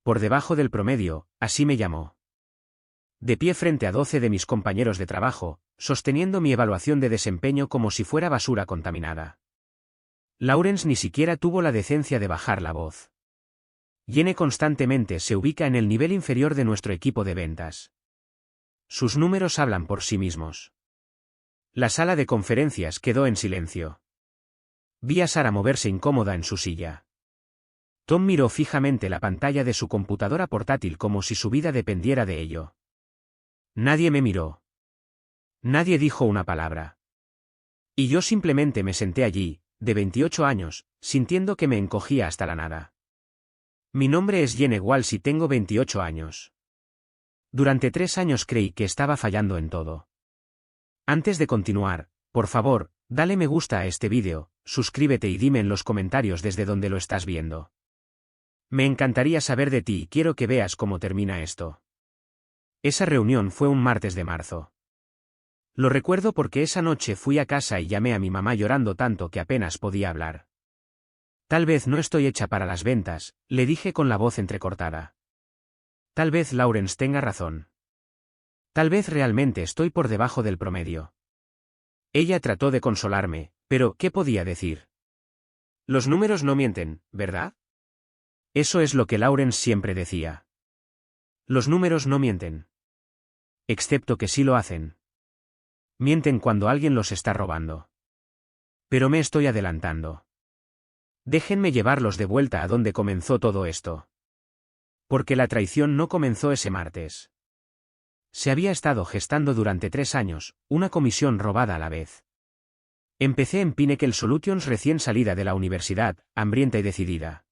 Por debajo del promedio, así me llamó. De pie frente a 12 de mis compañeros de trabajo, sosteniendo mi evaluación de desempeño como si fuera basura contaminada. Lawrence ni siquiera tuvo la decencia de bajar la voz. Jenny constantemente se ubica en el nivel inferior de nuestro equipo de ventas. Sus números hablan por sí mismos. La sala de conferencias quedó en silencio. Vi a Sara moverse incómoda en su silla. Tom miró fijamente la pantalla de su computadora portátil como si su vida dependiera de ello. Nadie me miró. Nadie dijo una palabra. Y yo simplemente me senté allí, de 28 años, sintiendo que me encogía hasta la nada. Mi nombre es Jenny Walsh y tengo 28 años. Durante 3 años creí que estaba fallando en todo. Antes de continuar, por favor, dale me gusta a este vídeo, suscríbete y dime en los comentarios desde donde lo estás viendo. Me encantaría saber de ti y quiero que veas cómo termina esto. Esa reunión fue un martes de marzo. Lo recuerdo porque esa noche fui a casa y llamé a mi mamá llorando tanto que apenas podía hablar. Tal vez no estoy hecha para las ventas, le dije con la voz entrecortada. Tal vez Lawrence tenga razón. Tal vez realmente estoy por debajo del promedio. Ella trató de consolarme, pero ¿qué podía decir? Los números no mienten, ¿verdad? Eso es lo que Lawrence siempre decía. Los números no mienten. Excepto que sí lo hacen. Mienten cuando alguien los está robando. Pero me estoy adelantando. Déjenme llevarlos de vuelta a donde comenzó todo esto. Porque la traición no comenzó ese martes. Se había estado gestando durante 3 años, una comisión robada a la vez. Empecé en Pinnacle Solutions recién salida de la universidad, hambrienta y decidida.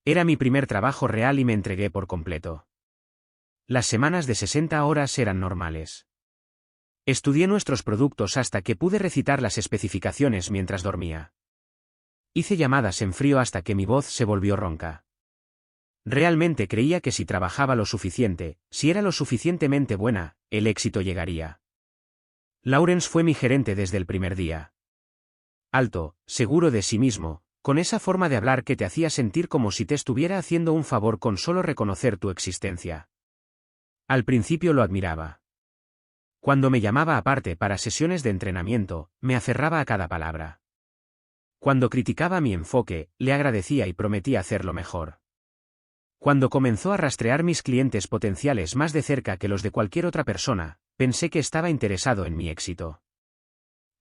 Era mi primer trabajo real y me entregué por completo. Las semanas de 60 horas eran normales. Estudié nuestros productos hasta que pude recitar las especificaciones mientras dormía. Hice llamadas en frío hasta que mi voz se volvió ronca. Realmente creía que si trabajaba lo suficiente, si era lo suficientemente buena, el éxito llegaría. Lawrence fue mi gerente desde el primer día. Alto, seguro de sí mismo, con esa forma de hablar que te hacía sentir como si te estuviera haciendo un favor con solo reconocer tu existencia. Al principio lo admiraba. Cuando me llamaba aparte para sesiones de entrenamiento, me aferraba a cada palabra. Cuando criticaba mi enfoque, le agradecía y prometía hacerlo mejor. Cuando comenzó a rastrear mis clientes potenciales más de cerca que los de cualquier otra persona, pensé que estaba interesado en mi éxito.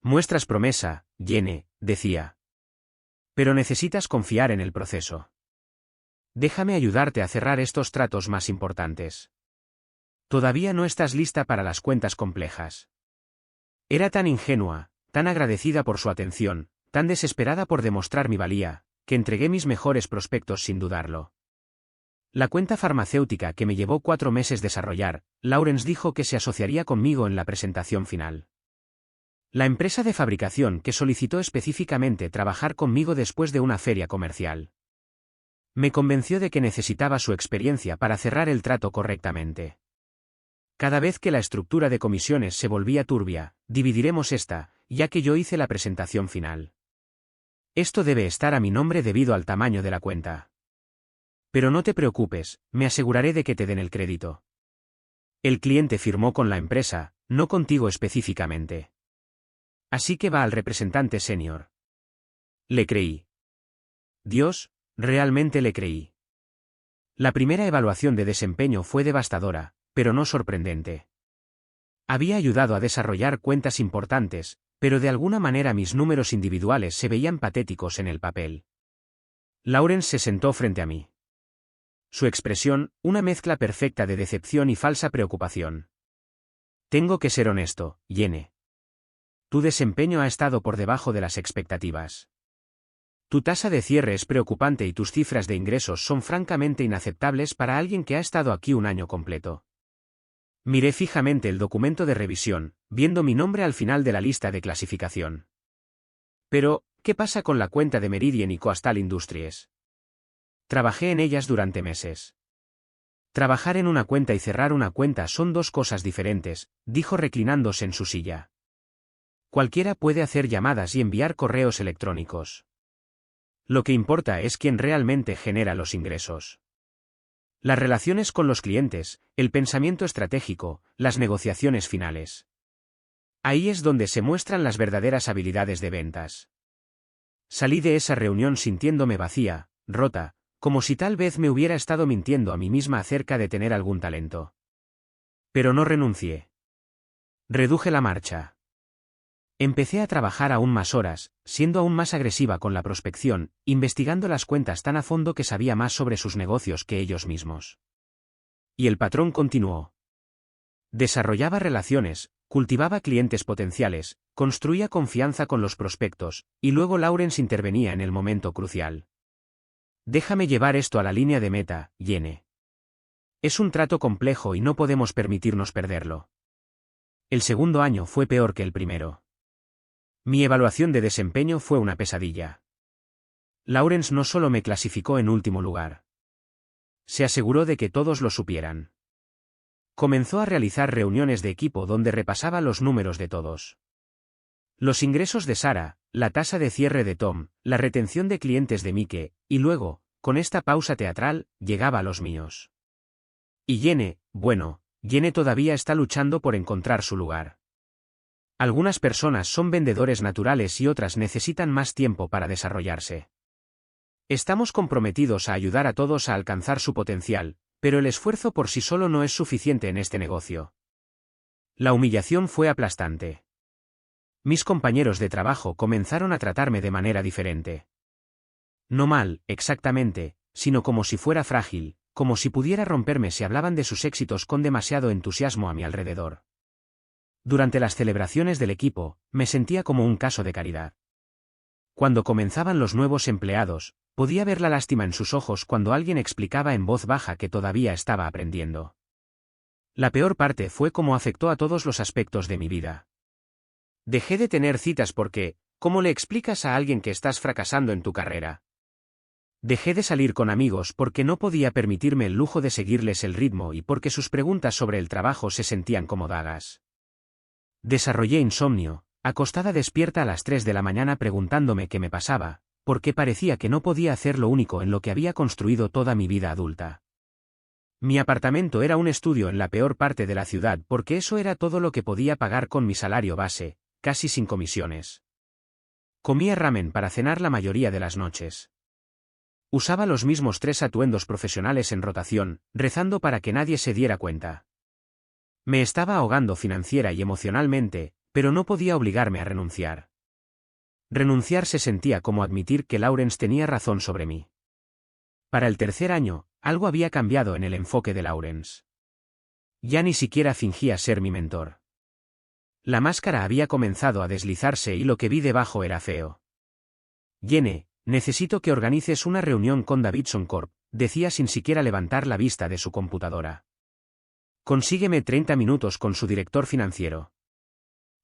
Muestras promesa, Jenny, decía. Pero necesitas confiar en el proceso. Déjame ayudarte a cerrar estos tratos más importantes. Todavía no estás lista para las cuentas complejas. Era tan ingenua, tan agradecida por su atención, tan desesperada por demostrar mi valía, que entregué mis mejores prospectos sin dudarlo. La cuenta farmacéutica que me llevó 4 meses desarrollar, Lawrence dijo que se asociaría conmigo en la presentación final. La empresa de fabricación que solicitó específicamente trabajar conmigo después de una feria comercial. Me convenció de que necesitaba su experiencia para cerrar el trato correctamente. Cada vez que la estructura de comisiones se volvía turbia, dividiremos esta, ya que yo hice la presentación final. Esto debe estar a mi nombre debido al tamaño de la cuenta. Pero no te preocupes, me aseguraré de que te den el crédito. El cliente firmó con la empresa, no contigo específicamente. Así que va al representante senior. Le creí. Dios, realmente le creí. La primera evaluación de desempeño fue devastadora, pero no sorprendente. Había ayudado a desarrollar cuentas importantes, pero de alguna manera mis números individuales se veían patéticos en el papel. Lawrence se sentó frente a mí. Su expresión, una mezcla perfecta de decepción y falsa preocupación. Tengo que ser honesto, Jenny. Tu desempeño ha estado por debajo de las expectativas. Tu tasa de cierre es preocupante y tus cifras de ingresos son francamente inaceptables para alguien que ha estado aquí un año completo. Miré fijamente el documento de revisión, viendo mi nombre al final de la lista de clasificación. Pero, ¿qué pasa con la cuenta de Meridian y Coastal Industries? Trabajé en ellas durante meses. Trabajar en una cuenta y cerrar una cuenta son 2 cosas diferentes, dijo reclinándose en su silla. Cualquiera puede hacer llamadas y enviar correos electrónicos. Lo que importa es quién realmente genera los ingresos. Las relaciones con los clientes, el pensamiento estratégico, las negociaciones finales. Ahí es donde se muestran las verdaderas habilidades de ventas. Salí de esa reunión sintiéndome vacía, rota, como si tal vez me hubiera estado mintiendo a mí misma acerca de tener algún talento. Pero no renuncié. Reduje la marcha. Empecé a trabajar aún más horas, siendo aún más agresiva con la prospección, investigando las cuentas tan a fondo que sabía más sobre sus negocios que ellos mismos. Y el patrón continuó. Desarrollaba relaciones, cultivaba clientes potenciales, construía confianza con los prospectos, y luego Lawrence intervenía en el momento crucial. Déjame llevar esto a la línea de meta, Jenny. Es un trato complejo y no podemos permitirnos perderlo. El segundo año fue peor que el primero. Mi evaluación de desempeño fue una pesadilla. Lawrence no solo me clasificó en último lugar. Se aseguró de que todos lo supieran. Comenzó a realizar reuniones de equipo donde repasaba los números de todos. Los ingresos de Sarah, la tasa de cierre de Tom, la retención de clientes de Mike, y luego, con esta pausa teatral, llegaba a los míos. Y Jenny, bueno, Jenny todavía está luchando por encontrar su lugar. Algunas personas son vendedores naturales y otras necesitan más tiempo para desarrollarse. Estamos comprometidos a ayudar a todos a alcanzar su potencial, pero el esfuerzo por sí solo no es suficiente en este negocio. La humillación fue aplastante. Mis compañeros de trabajo comenzaron a tratarme de manera diferente. No mal, exactamente, sino como si fuera frágil, como si pudiera romperme si hablaban de sus éxitos con demasiado entusiasmo a mi alrededor. Durante las celebraciones del equipo, me sentía como un caso de caridad. Cuando comenzaban los nuevos empleados, podía ver la lástima en sus ojos cuando alguien explicaba en voz baja que todavía estaba aprendiendo. La peor parte fue cómo afectó a todos los aspectos de mi vida. Dejé de tener citas porque, ¿cómo le explicas a alguien que estás fracasando en tu carrera? Dejé de salir con amigos porque no podía permitirme el lujo de seguirles el ritmo y porque sus preguntas sobre el trabajo se sentían como dagas. Desarrollé insomnio, acostada despierta a las 3 de la mañana preguntándome qué me pasaba, porque parecía que no podía hacer lo único en lo que había construido toda mi vida adulta. Mi apartamento era un estudio en la peor parte de la ciudad porque eso era todo lo que podía pagar con mi salario base, casi sin comisiones. Comía ramen para cenar la mayoría de las noches. Usaba los mismos 3 atuendos profesionales en rotación, rezando para que nadie se diera cuenta. Me estaba ahogando financiera y emocionalmente, pero no podía obligarme a renunciar. Renunciar se sentía como admitir que Lawrence tenía razón sobre mí. Para el tercer año, algo había cambiado en el enfoque de Lawrence. Ya ni siquiera fingía ser mi mentor. La máscara había comenzado a deslizarse y lo que vi debajo era feo. Jenny, necesito que organices una reunión con Davidson Corp, decía sin siquiera levantar la vista de su computadora. Consígueme 30 minutos con su director financiero.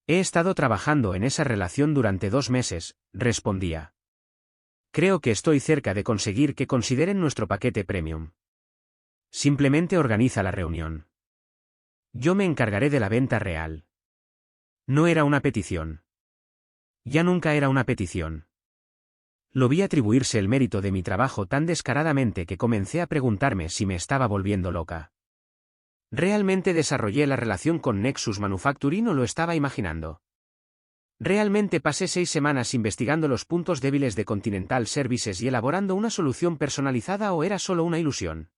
He estado trabajando en esa relación durante 2 meses, respondía. Creo que estoy cerca de conseguir que consideren nuestro paquete premium. Simplemente organiza la reunión. Yo me encargaré de la venta real. No era una petición. Ya nunca era una petición. Lo vi atribuirse el mérito de mi trabajo tan descaradamente que comencé a preguntarme si me estaba volviendo loca. ¿Realmente desarrollé la relación con Nexus Manufacturing o lo estaba imaginando? ¿Realmente pasé 6 semanas investigando los puntos débiles de Continental Services y elaborando una solución personalizada o era solo una ilusión?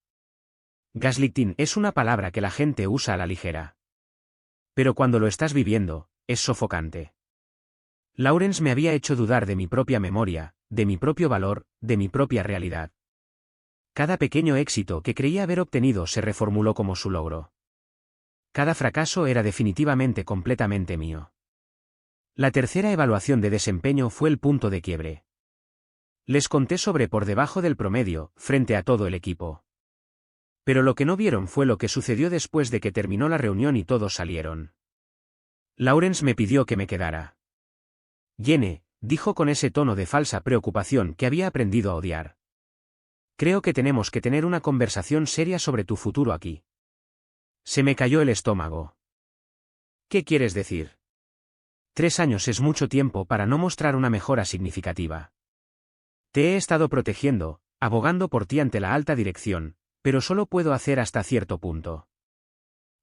Gaslighting es una palabra que la gente usa a la ligera. Pero cuando lo estás viviendo, es sofocante. Lawrence me había hecho dudar de mi propia memoria, de mi propio valor, de mi propia realidad. Cada pequeño éxito que creía haber obtenido se reformuló como su logro. Cada fracaso era definitivamente completamente mío. La tercera evaluación de desempeño fue el punto de quiebre. Les conté sobre por debajo del promedio, frente a todo el equipo. Pero lo que no vieron fue lo que sucedió después de que terminó la reunión y todos salieron. Lawrence me pidió que me quedara. Jenny, dijo con ese tono de falsa preocupación que había aprendido a odiar. Creo que tenemos que tener una conversación seria sobre tu futuro aquí. Se me cayó el estómago. ¿Qué quieres decir? 3 años es mucho tiempo para no mostrar una mejora significativa. Te he estado protegiendo, abogando por ti ante la alta dirección, pero solo puedo hacer hasta cierto punto.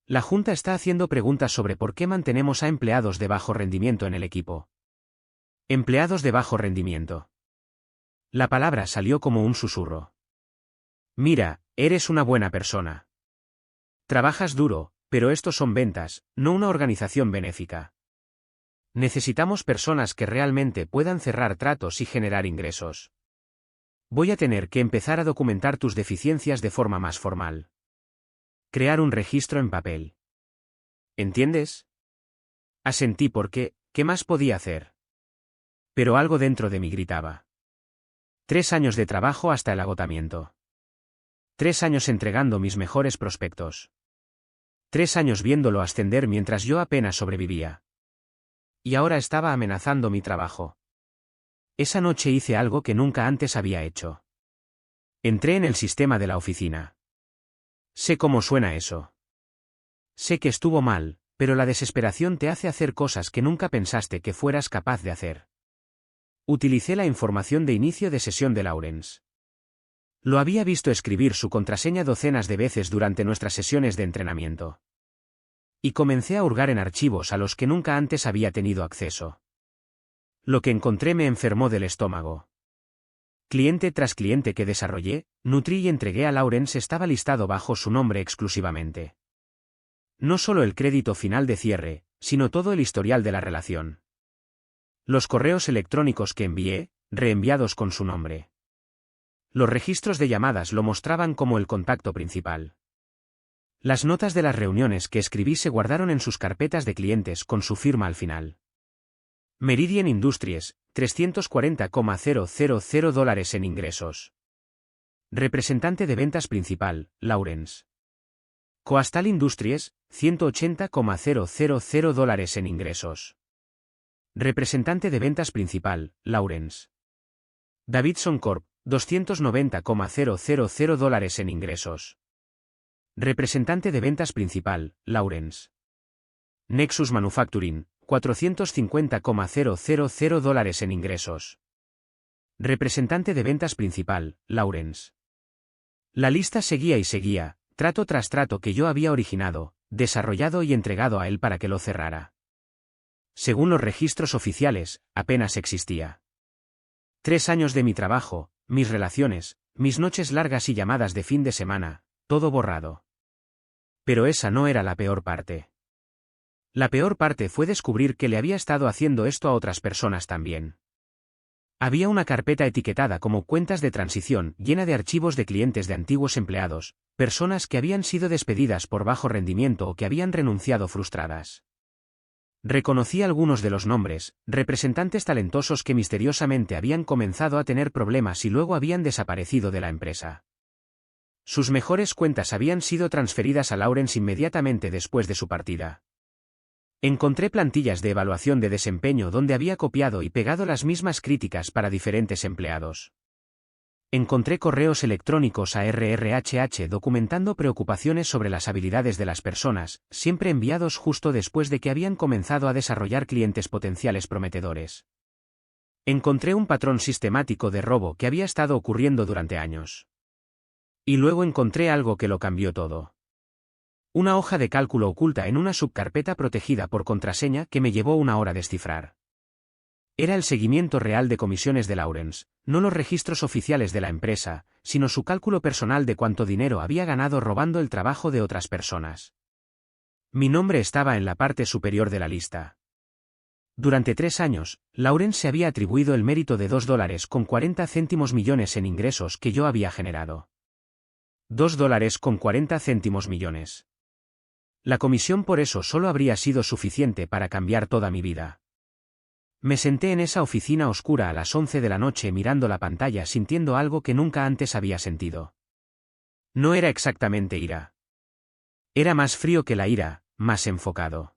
La Junta está haciendo preguntas sobre por qué mantenemos a empleados de bajo rendimiento en el equipo. Empleados de bajo rendimiento. La palabra salió como un susurro. Mira, eres una buena persona. Trabajas duro, pero estos son ventas, no una organización benéfica. Necesitamos personas que realmente puedan cerrar tratos y generar ingresos. Voy a tener que empezar a documentar tus deficiencias de forma más formal. Crear un registro en papel. ¿Entiendes? Asentí porque, ¿qué más podía hacer? Pero algo dentro de mí gritaba. 3 años de trabajo hasta el agotamiento. 3 años entregando mis mejores prospectos. 3 años viéndolo ascender mientras yo apenas sobrevivía. Y ahora estaba amenazando mi trabajo. Esa noche hice algo que nunca antes había hecho. Entré en el sistema de la oficina. Sé cómo suena eso. Sé que estuvo mal, pero la desesperación te hace hacer cosas que nunca pensaste que fueras capaz de hacer. Utilicé la información de inicio de sesión de Lawrence. Lo había visto escribir su contraseña docenas de veces durante nuestras sesiones de entrenamiento. Y comencé a hurgar en archivos a los que nunca antes había tenido acceso. Lo que encontré me enfermó del estómago. Cliente tras cliente que desarrollé, nutrí y entregué a Lawrence estaba listado bajo su nombre exclusivamente. No solo el crédito final de cierre, sino todo el historial de la relación. Los correos electrónicos que envié, reenviados con su nombre. Los registros de llamadas lo mostraban como el contacto principal. Las notas de las reuniones que escribí se guardaron en sus carpetas de clientes con su firma al final. Meridian Industries, $340,000 en ingresos. Representante de ventas principal, Lawrence. Coastal Industries, $180,000 en ingresos. Representante de ventas principal, Lawrence. Davidson Corp., $290,000 en ingresos. Representante de ventas principal, Lawrence. Nexus Manufacturing, $450,000 en ingresos. Representante de ventas principal, Lawrence. La lista seguía y seguía, trato tras trato que yo había originado, desarrollado y entregado a él para que lo cerrara. Según los registros oficiales, apenas existía. 3 años de mi trabajo, mis relaciones, mis noches largas y llamadas de fin de semana, todo borrado. Pero esa no era la peor parte. La peor parte fue descubrir que le había estado haciendo esto a otras personas también. Había una carpeta etiquetada como cuentas de transición llena de archivos de clientes de antiguos empleados, personas que habían sido despedidas por bajo rendimiento o que habían renunciado frustradas. Reconocí algunos de los nombres, representantes talentosos que misteriosamente habían comenzado a tener problemas y luego habían desaparecido de la empresa. Sus mejores cuentas habían sido transferidas a Lawrence inmediatamente después de su partida. Encontré plantillas de evaluación de desempeño donde había copiado y pegado las mismas críticas para diferentes empleados. Encontré correos electrónicos a RRHH documentando preocupaciones sobre las habilidades de las personas, siempre enviados justo después de que habían comenzado a desarrollar clientes potenciales prometedores. Encontré un patrón sistemático de robo que había estado ocurriendo durante años. Y luego encontré algo que lo cambió todo. Una hoja de cálculo oculta en una subcarpeta protegida por contraseña que me llevó 1 hora descifrar. Era el seguimiento real de comisiones de Lawrence, no los registros oficiales de la empresa, sino su cálculo personal de cuánto dinero había ganado robando el trabajo de otras personas. Mi nombre estaba en la parte superior de la lista. Durante 3 años, Lawrence se había atribuido el mérito de $2,40 millones en ingresos que yo había generado. $2,40 millones. La comisión por eso solo habría sido suficiente para cambiar toda mi vida. Me senté en esa oficina oscura a las 11 de la noche mirando la pantalla sintiendo algo que nunca antes había sentido. No era exactamente ira. Era más frío que la ira, más enfocado.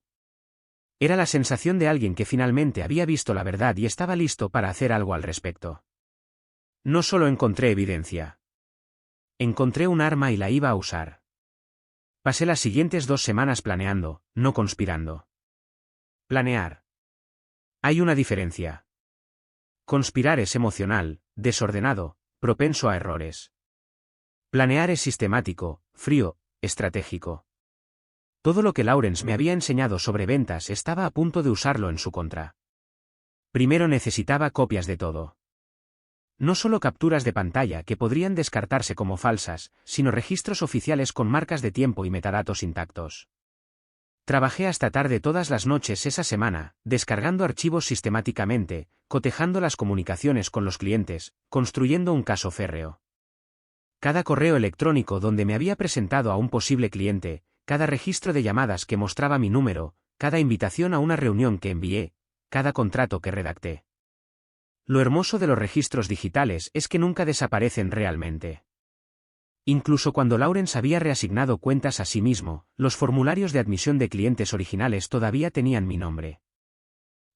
Era la sensación de alguien que finalmente había visto la verdad y estaba listo para hacer algo al respecto. No solo encontré evidencia. Encontré un arma y la iba a usar. Pasé las siguientes 2 semanas planeando, no conspirando. Planear. Hay una diferencia. Conspirar es emocional, desordenado, propenso a errores. Planear es sistemático, frío, estratégico. Todo lo que Lawrence me había enseñado sobre ventas estaba a punto de usarlo en su contra. Primero necesitaba copias de todo. No solo capturas de pantalla que podrían descartarse como falsas, sino registros oficiales con marcas de tiempo y metadatos intactos. Trabajé hasta tarde todas las noches esa semana, descargando archivos sistemáticamente, cotejando las comunicaciones con los clientes, construyendo un caso férreo. Cada correo electrónico donde me había presentado a un posible cliente, cada registro de llamadas que mostraba mi número, cada invitación a una reunión que envié, cada contrato que redacté. Lo hermoso de los registros digitales es que nunca desaparecen realmente. Incluso cuando Lawrence había reasignado cuentas a sí mismo, los formularios de admisión de clientes originales todavía tenían mi nombre.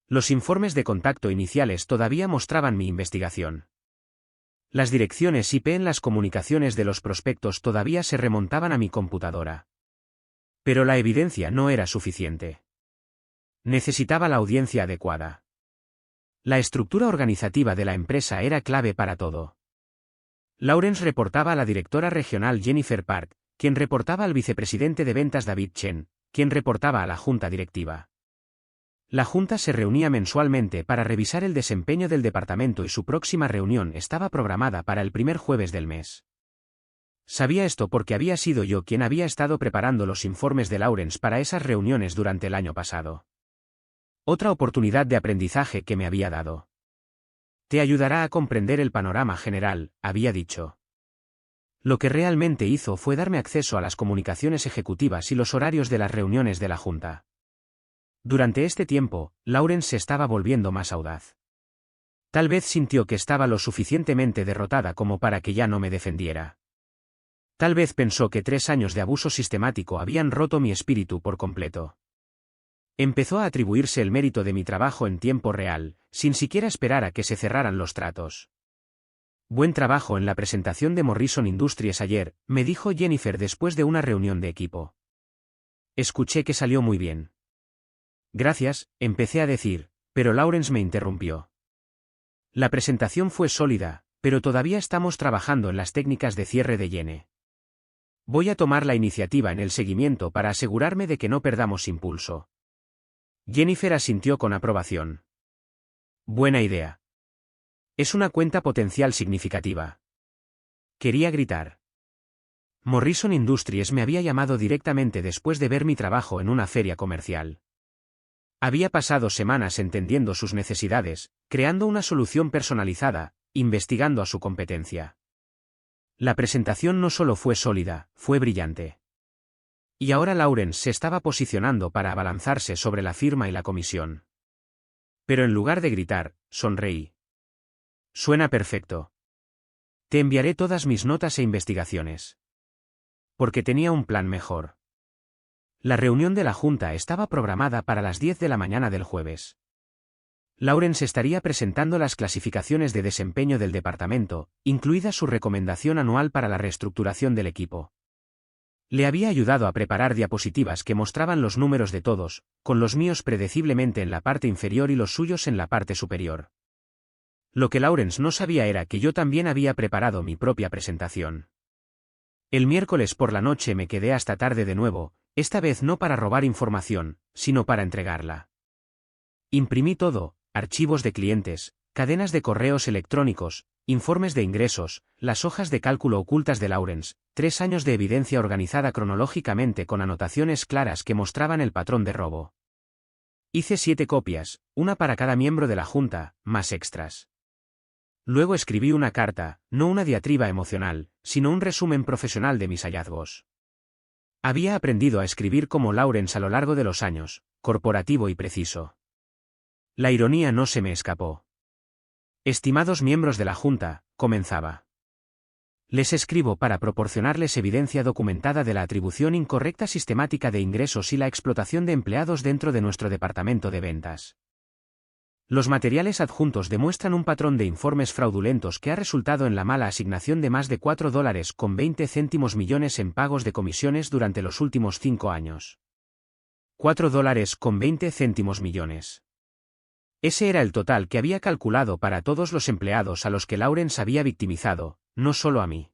Los informes de contacto iniciales todavía mostraban mi investigación. Las direcciones IP en las comunicaciones de los prospectos todavía se remontaban a mi computadora. Pero la evidencia no era suficiente. Necesitaba la audiencia adecuada. La estructura organizativa de la empresa era clave para todo. Lawrence reportaba a la directora regional Jennifer Park, quien reportaba al vicepresidente de ventas David Chen, quien reportaba a la junta directiva. La junta se reunía mensualmente para revisar el desempeño del departamento y su próxima reunión estaba programada para el primer jueves del mes. Sabía esto porque había sido yo quien había estado preparando los informes de Lawrence para esas reuniones durante el año pasado. Otra oportunidad de aprendizaje que me había dado. Te ayudará a comprender el panorama general, había dicho. Lo que realmente hizo fue darme acceso a las comunicaciones ejecutivas y los horarios de las reuniones de la junta. Durante este tiempo, Lawrence se estaba volviendo más audaz. Tal vez sintió que estaba lo suficientemente derrotada como para que ya no me defendiera. Tal vez pensó que 3 años de abuso sistemático habían roto mi espíritu por completo. Empezó a atribuirse el mérito de mi trabajo en tiempo real, sin siquiera esperar a que se cerraran los tratos. Buen trabajo en la presentación de Morrison Industries ayer, me dijo Jennifer después de una reunión de equipo. Escuché que salió muy bien. Gracias, empecé a decir, pero Lawrence me interrumpió. La presentación fue sólida, pero todavía estamos trabajando en las técnicas de cierre de Yene. Voy a tomar la iniciativa en el seguimiento para asegurarme de que no perdamos impulso. Jennifer asintió con aprobación. Buena idea. Es una cuenta potencial significativa. Quería gritar. Morrison Industries me había llamado directamente después de ver mi trabajo en una feria comercial. Había pasado semanas entendiendo sus necesidades, creando una solución personalizada, investigando a su competencia. La presentación no solo fue sólida, fue brillante. Y ahora Lawrence se estaba posicionando para abalanzarse sobre la firma y la comisión. Pero en lugar de gritar, sonreí. Suena perfecto. Te enviaré todas mis notas e investigaciones. Porque tenía un plan mejor. La reunión de la junta estaba programada para las 10 de la mañana del jueves. Lawrence estaría presentando las clasificaciones de desempeño del departamento, incluida su recomendación anual para la reestructuración del equipo. Le había ayudado a preparar diapositivas que mostraban los números de todos, con los míos predeciblemente en la parte inferior y los suyos en la parte superior. Lo que Lawrence no sabía era que yo también había preparado mi propia presentación. El miércoles por la noche me quedé hasta tarde de nuevo, esta vez no para robar información, sino para entregarla. Imprimí todo, archivos de clientes, cadenas de correos electrónicos, informes de ingresos, las hojas de cálculo ocultas de Lawrence, 3 años de evidencia organizada cronológicamente con anotaciones claras que mostraban el patrón de robo. Hice 7 copias, una para cada miembro de la junta, más extras. Luego escribí una carta, no una diatriba emocional, sino un resumen profesional de mis hallazgos. Había aprendido a escribir como Lawrence a lo largo de los años, corporativo y preciso. La ironía no se me escapó. Estimados miembros de la junta, comenzaba. Les escribo para proporcionarles evidencia documentada de la atribución incorrecta sistemática de ingresos y la explotación de empleados dentro de nuestro departamento de ventas. Los materiales adjuntos demuestran un patrón de informes fraudulentos que ha resultado en la mala asignación de más de $4.20 millones en pagos de comisiones durante los últimos 5 años. $4.20 millones. Ese era el total que había calculado para todos los empleados a los que Lawrence había victimizado, no solo a mí.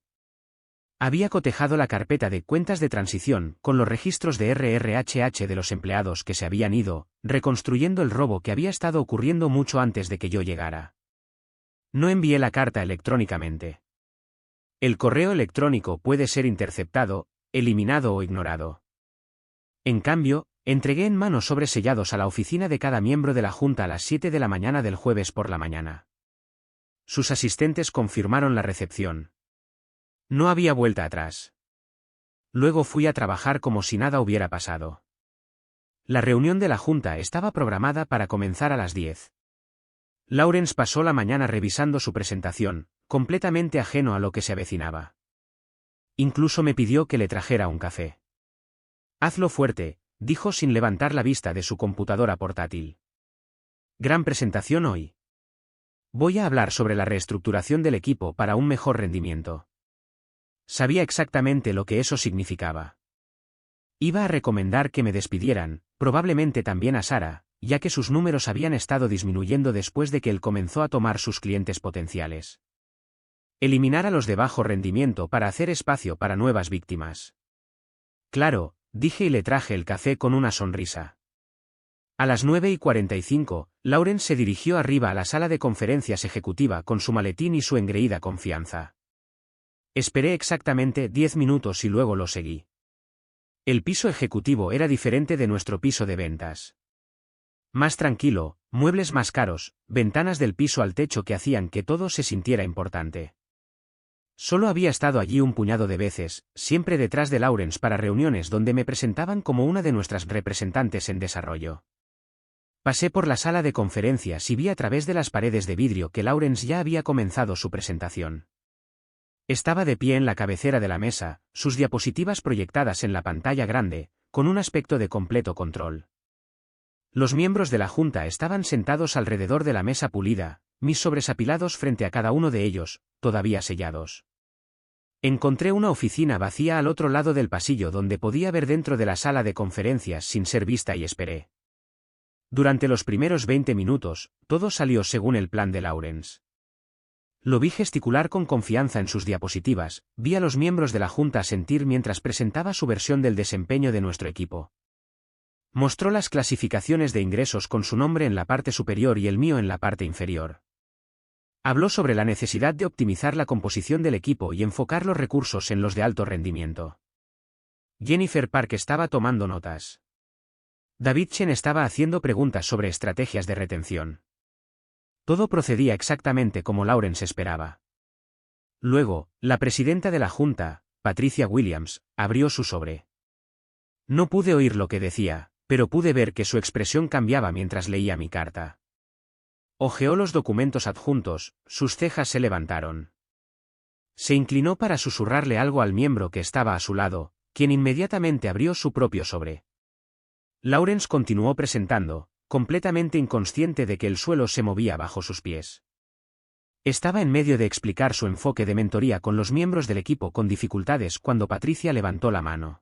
Había cotejado la carpeta de cuentas de transición con los registros de RRHH de los empleados que se habían ido, reconstruyendo el robo que había estado ocurriendo mucho antes de que yo llegara. No envié la carta electrónicamente. El correo electrónico puede ser interceptado, eliminado o ignorado. En cambio, entregué en manos sobresellados a la oficina de cada miembro de la Junta a las 7 de la mañana del jueves por la mañana. Sus asistentes confirmaron la recepción. No había vuelta atrás. Luego fui a trabajar como si nada hubiera pasado. La reunión de la Junta estaba programada para comenzar a las 10. Lawrence pasó la mañana revisando su presentación, completamente ajeno a lo que se avecinaba. Incluso me pidió que le trajera un café. Hazlo fuerte, dijo sin levantar la vista de su computadora portátil. Gran presentación hoy. Voy a hablar sobre la reestructuración del equipo para un mejor rendimiento. Sabía exactamente lo que eso significaba. Iba a recomendar que me despidieran, probablemente también a Sarah, ya que sus números habían estado disminuyendo después de que él comenzó a tomar sus clientes potenciales. Eliminar a los de bajo rendimiento para hacer espacio para nuevas víctimas. Claro, dije y le traje el café con una sonrisa. A las 9:45, Lawrence se dirigió arriba a la sala de conferencias ejecutiva con su maletín y su engreída confianza. Esperé exactamente 10 minutos y luego lo seguí. El piso ejecutivo era diferente de nuestro piso de ventas. Más tranquilo, muebles más caros, ventanas del piso al techo que hacían que todo se sintiera importante. Solo había estado allí un puñado de veces, siempre detrás de Lawrence para reuniones donde me presentaban como una de nuestras representantes en desarrollo. Pasé por la sala de conferencias y vi a través de las paredes de vidrio que Lawrence ya había comenzado su presentación. Estaba de pie en la cabecera de la mesa, sus diapositivas proyectadas en la pantalla grande, con un aspecto de completo control. Los miembros de la Junta estaban sentados alrededor de la mesa pulida, mis sobres apilados frente a cada uno de ellos, todavía sellados. Encontré una oficina vacía al otro lado del pasillo donde podía ver dentro de la sala de conferencias sin ser vista y esperé. Durante los primeros 20 minutos, todo salió según el plan de Lawrence. Lo vi gesticular con confianza en sus diapositivas, vi a los miembros de la Junta sentir mientras presentaba su versión del desempeño de nuestro equipo. Mostró las clasificaciones de ingresos con su nombre en la parte superior y el mío en la parte inferior. Habló sobre la necesidad de optimizar la composición del equipo y enfocar los recursos en los de alto rendimiento. Jennifer Park estaba tomando notas. David Chen estaba haciendo preguntas sobre estrategias de retención. Todo procedía exactamente como Lawrence esperaba. Luego, la presidenta de la Junta, Patricia Williams, abrió su sobre. No pude oír lo que decía, pero pude ver que su expresión cambiaba mientras leía mi carta. Hojeó los documentos adjuntos, sus cejas se levantaron. Se inclinó para susurrarle algo al miembro que estaba a su lado, quien inmediatamente abrió su propio sobre. Lawrence continuó presentando, completamente inconsciente de que el suelo se movía bajo sus pies. Estaba en medio de explicar su enfoque de mentoría con los miembros del equipo con dificultades cuando Patricia levantó la mano.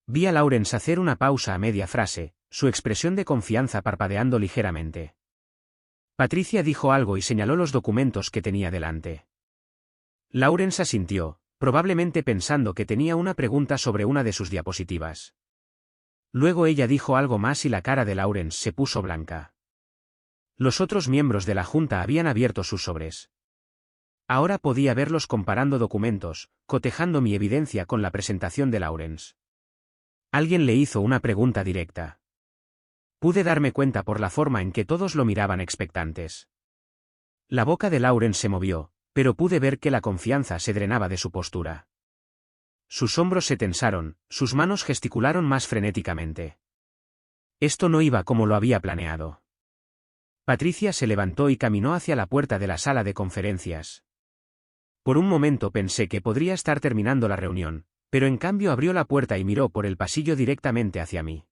Vi a Lawrence hacer una pausa a media frase, su expresión de confianza parpadeando ligeramente. Patricia dijo algo y señaló los documentos que tenía delante. Lawrence asintió, probablemente pensando que tenía una pregunta sobre una de sus diapositivas. Luego ella dijo algo más y la cara de Lawrence se puso blanca. Los otros miembros de la Junta habían abierto sus sobres. Ahora podía verlos comparando documentos, cotejando mi evidencia con la presentación de Lawrence. Alguien le hizo una pregunta directa. Pude darme cuenta por la forma en que todos lo miraban expectantes. La boca de Lawrence se movió, pero pude ver que la confianza se drenaba de su postura. Sus hombros se tensaron, sus manos gesticularon más frenéticamente. Esto no iba como lo había planeado. Patricia se levantó y caminó hacia la puerta de la sala de conferencias. Por un momento pensé que podría estar terminando la reunión, pero en cambio abrió la puerta y miró por el pasillo directamente hacia mí.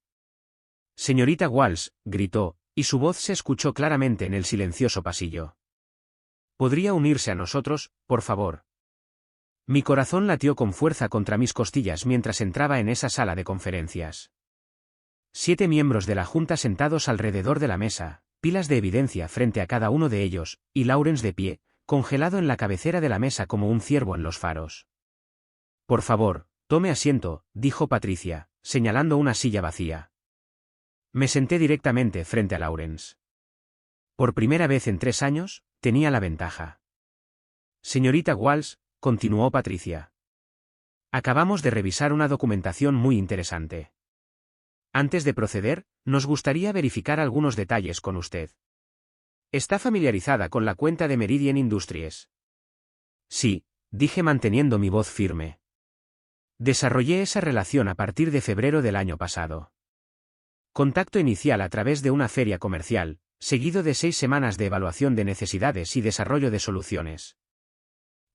«Señorita Walsh», gritó, y su voz se escuchó claramente en el silencioso pasillo. «¿Podría unirse a nosotros, por favor?» Mi corazón latió con fuerza contra mis costillas mientras entraba en esa sala de conferencias. 7 miembros de la Junta sentados alrededor de la mesa, pilas de evidencia frente a cada uno de ellos, y Lawrence de pie, congelado en la cabecera de la mesa como un ciervo en los faros. Por favor, tome asiento, dijo Patricia, señalando una silla vacía. Me senté directamente frente a Lawrence. Por primera vez en 3 años, tenía la ventaja. Señorita Walsh, continuó Patricia. Acabamos de revisar una documentación muy interesante. Antes de proceder, nos gustaría verificar algunos detalles con usted. ¿Está familiarizada con la cuenta de Meridian Industries? Sí, dije manteniendo mi voz firme. Desarrollé esa relación a partir de febrero del año pasado. Contacto inicial a través de una feria comercial, seguido de 6 semanas de evaluación de necesidades y desarrollo de soluciones.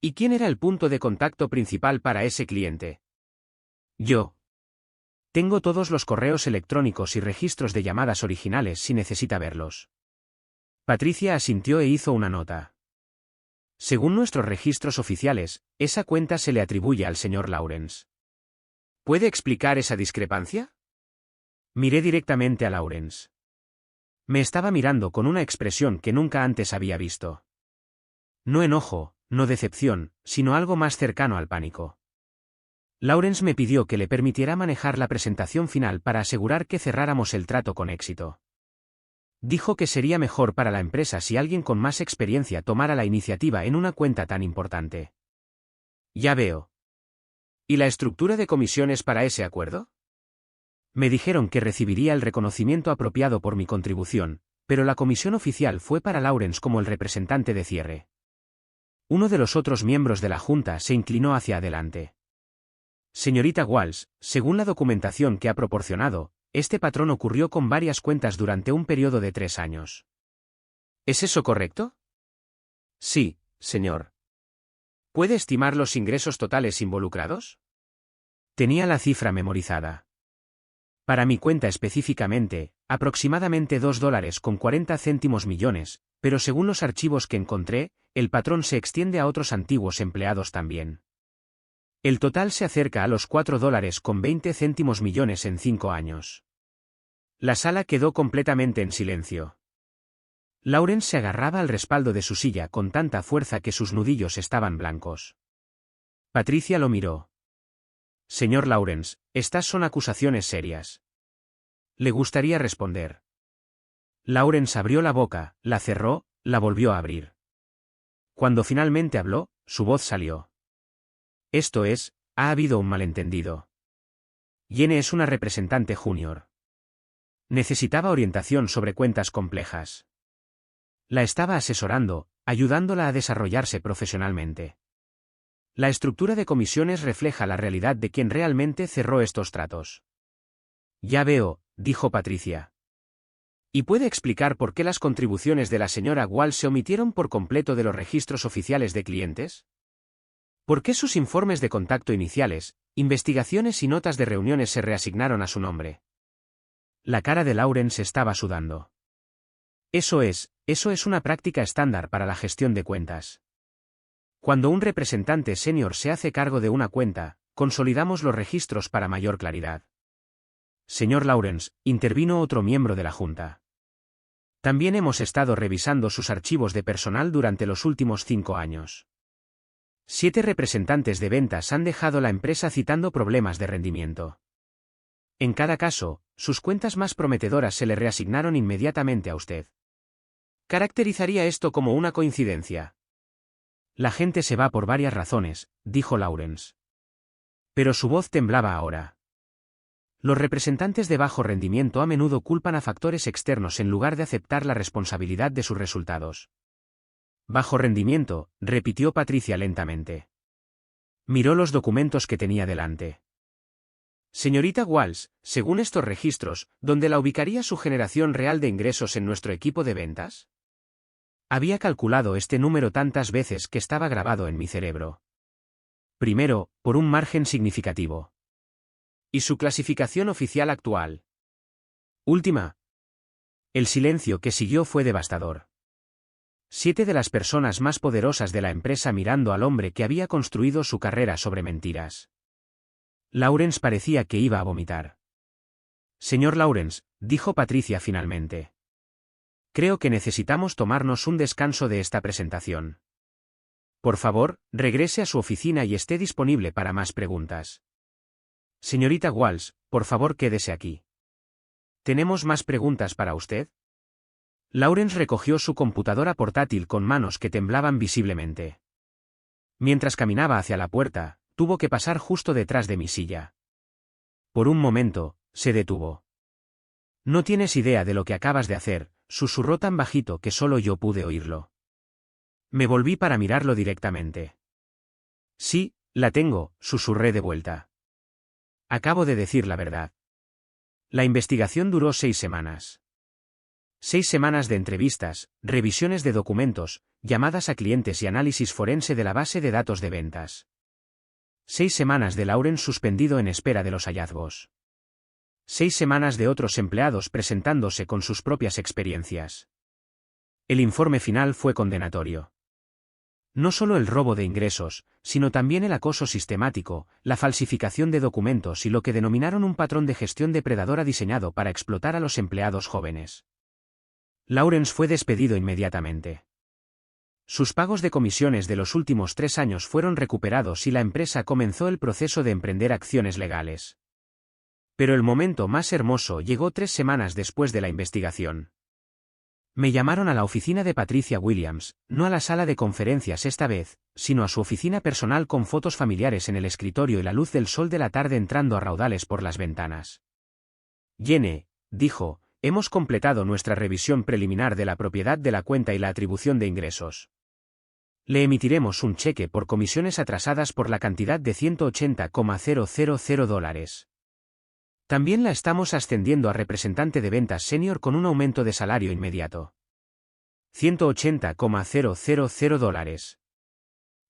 ¿Y quién era el punto de contacto principal para ese cliente? Yo. Tengo todos los correos electrónicos y registros de llamadas originales si necesita verlos. Patricia asintió e hizo una nota. Según nuestros registros oficiales, esa cuenta se le atribuye al señor Lawrence. ¿Puede explicar esa discrepancia? Miré directamente a Lawrence. Me estaba mirando con una expresión que nunca antes había visto. No enojo, no decepción, sino algo más cercano al pánico. Lawrence me pidió que le permitiera manejar la presentación final para asegurar que cerráramos el trato con éxito. Dijo que sería mejor para la empresa si alguien con más experiencia tomara la iniciativa en una cuenta tan importante. Ya veo. ¿Y la estructura de comisiones para ese acuerdo? Me dijeron que recibiría el reconocimiento apropiado por mi contribución, pero la comisión oficial fue para Lawrence como el representante de cierre. Uno de los otros miembros de la junta se inclinó hacia adelante. Señorita Walsh, según la documentación que ha proporcionado, este patrón ocurrió con varias cuentas durante un periodo de 3 años. ¿Es eso correcto? Sí, señor. ¿Puede estimar los ingresos totales involucrados? Tenía la cifra memorizada. Para mi cuenta específicamente, aproximadamente $2.40 millones, pero según los archivos que encontré, el patrón se extiende a otros antiguos empleados también. El total se acerca a los $4.20 millones en 5 años. La sala quedó completamente en silencio. Lawrence se agarraba al respaldo de su silla con tanta fuerza que sus nudillos estaban blancos. Patricia lo miró. Señor Lawrence, estas son acusaciones serias. ¿Le gustaría responder? Lawrence abrió la boca, la cerró, la volvió a abrir. Cuando finalmente habló, su voz salió. Esto es, ha habido un malentendido. Jenny es una representante junior. Necesitaba orientación sobre cuentas complejas. La estaba asesorando, ayudándola a desarrollarse profesionalmente. La estructura de comisiones refleja la realidad de quien realmente cerró estos tratos. Ya veo, dijo Patricia. ¿Y puede explicar por qué las contribuciones de la señora Walsh se omitieron por completo de los registros oficiales de clientes? ¿Por qué sus informes de contacto iniciales, investigaciones y notas de reuniones se reasignaron a su nombre? La cara de Lawrence estaba sudando. Eso es una práctica estándar para la gestión de cuentas. Cuando un representante senior se hace cargo de una cuenta, consolidamos los registros para mayor claridad. Señor Lawrence, intervino otro miembro de la Junta. También hemos estado revisando sus archivos de personal durante los últimos 5 años. 7 representantes de ventas han dejado la empresa citando problemas de rendimiento. En cada caso, sus cuentas más prometedoras se le reasignaron inmediatamente a usted. ¿Caracterizaría esto como una coincidencia? La gente se va por varias razones, dijo Lawrence. Pero su voz temblaba ahora. Los representantes de bajo rendimiento a menudo culpan a factores externos en lugar de aceptar la responsabilidad de sus resultados. Bajo rendimiento, repitió Patricia lentamente. Miró los documentos que tenía delante. Señorita Walsh, según estos registros, ¿dónde la ubicaría su generación real de ingresos en nuestro equipo de ventas? Había calculado este número tantas veces que estaba grabado en mi cerebro. Primero, por un margen significativo. ¿Y su clasificación oficial actual? Última. El silencio que siguió fue devastador. 7 de las personas más poderosas de la empresa mirando al hombre que había construido su carrera sobre mentiras. Lawrence parecía que iba a vomitar. Señor Lawrence, dijo Patricia finalmente. Creo que necesitamos tomarnos un descanso de esta presentación. Por favor, regrese a su oficina y esté disponible para más preguntas. Señorita Walsh, por favor quédese aquí. ¿Tenemos más preguntas para usted? Lawrence recogió su computadora portátil con manos que temblaban visiblemente. Mientras caminaba hacia la puerta, tuvo que pasar justo detrás de mi silla. Por un momento, se detuvo. No tienes idea de lo que acabas de hacer, susurró tan bajito que solo yo pude oírlo. Me volví para mirarlo directamente. Sí, la tengo, susurré de vuelta. Acabo de decir la verdad. La investigación duró 6 semanas. 6 semanas de entrevistas, revisiones de documentos, llamadas a clientes y análisis forense de la base de datos de ventas. 6 semanas de Lawrence suspendido en espera de los hallazgos. 6 semanas de otros empleados presentándose con sus propias experiencias. El informe final fue condenatorio. No solo el robo de ingresos, sino también el acoso sistemático, la falsificación de documentos y lo que denominaron un patrón de gestión depredadora diseñado para explotar a los empleados jóvenes. Lawrence fue despedido inmediatamente. Sus pagos de comisiones de los últimos 3 años fueron recuperados y la empresa comenzó el proceso de emprender acciones legales. Pero el momento más hermoso llegó 3 semanas después de la investigación. Me llamaron a la oficina de Patricia Williams, no a la sala de conferencias esta vez, sino a su oficina personal con fotos familiares en el escritorio y la luz del sol de la tarde entrando a raudales por las ventanas. Jenny, dijo, hemos completado nuestra revisión preliminar de la propiedad de la cuenta y la atribución de ingresos. Le emitiremos un cheque por comisiones atrasadas por la cantidad de $180,000. También la estamos ascendiendo a representante de ventas senior con un aumento de salario inmediato. $180,000.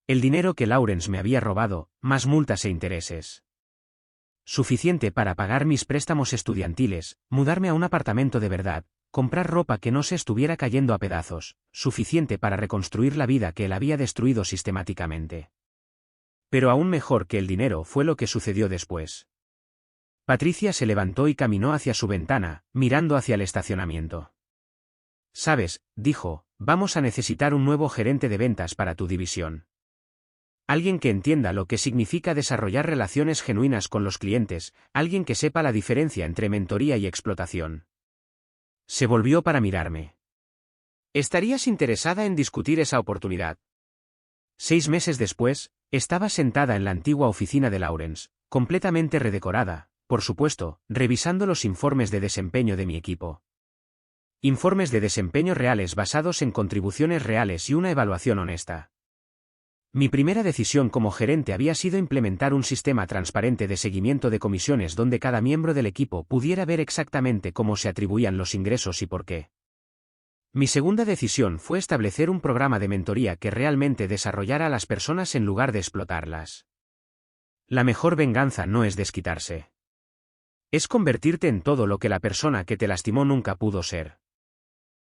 El dinero que Lawrence me había robado, más multas e intereses. Suficiente para pagar mis préstamos estudiantiles, mudarme a un apartamento de verdad, comprar ropa que no se estuviera cayendo a pedazos, suficiente para reconstruir la vida que él había destruido sistemáticamente. Pero aún mejor que el dinero fue lo que sucedió después. Patricia se levantó y caminó hacia su ventana, mirando hacia el estacionamiento. «Sabes», dijo, «vamos a necesitar un nuevo gerente de ventas para tu división. Alguien que entienda lo que significa desarrollar relaciones genuinas con los clientes, alguien que sepa la diferencia entre mentoría y explotación». Se volvió para mirarme. «¿Estarías interesada en discutir esa oportunidad?» 6 meses después, estaba sentada en la antigua oficina de Lawrence, completamente redecorada, por supuesto, revisando los informes de desempeño de mi equipo. Informes de desempeño reales basados en contribuciones reales y una evaluación honesta. Mi primera decisión como gerente había sido implementar un sistema transparente de seguimiento de comisiones donde cada miembro del equipo pudiera ver exactamente cómo se atribuían los ingresos y por qué. Mi segunda decisión fue establecer un programa de mentoría que realmente desarrollara a las personas en lugar de explotarlas. La mejor venganza no es desquitarse. Es convertirte en todo lo que la persona que te lastimó nunca pudo ser.